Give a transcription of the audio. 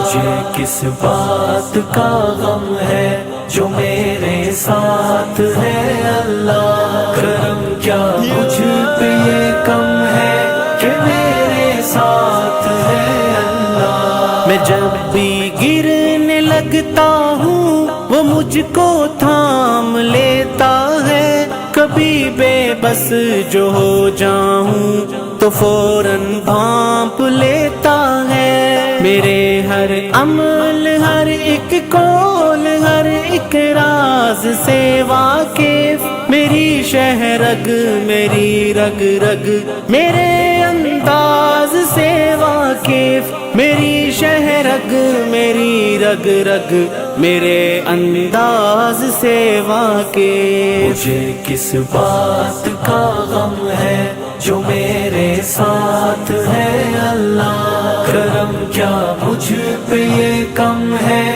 مجھے کس بات کا غم ہے جو میرے ساتھ ہے اللہ، کرم کیا مجھ پہ یہ کم ہے کہ میرے ساتھ ہے اللہ۔ میں جب بھی گرنے لگتا ہوں وہ مجھ کو تھام لیتا ہے، کبھی بے بس جو ہو جاؤں تو فوراً بھانپ لیتا ہے، میرے ہر عمل ہر ایک قول ہر ایک راز سے واقف، میری شہ رگ میری رگ رگ میرے انداز سے واقف، میری شہ رگ میری رگ رگ میرے انداز سے واقف۔ مجھے کس بات کا غم ہے جو میرے ساتھ ہے اللہ، کرم کیا مجھ پہ یہ کم ہے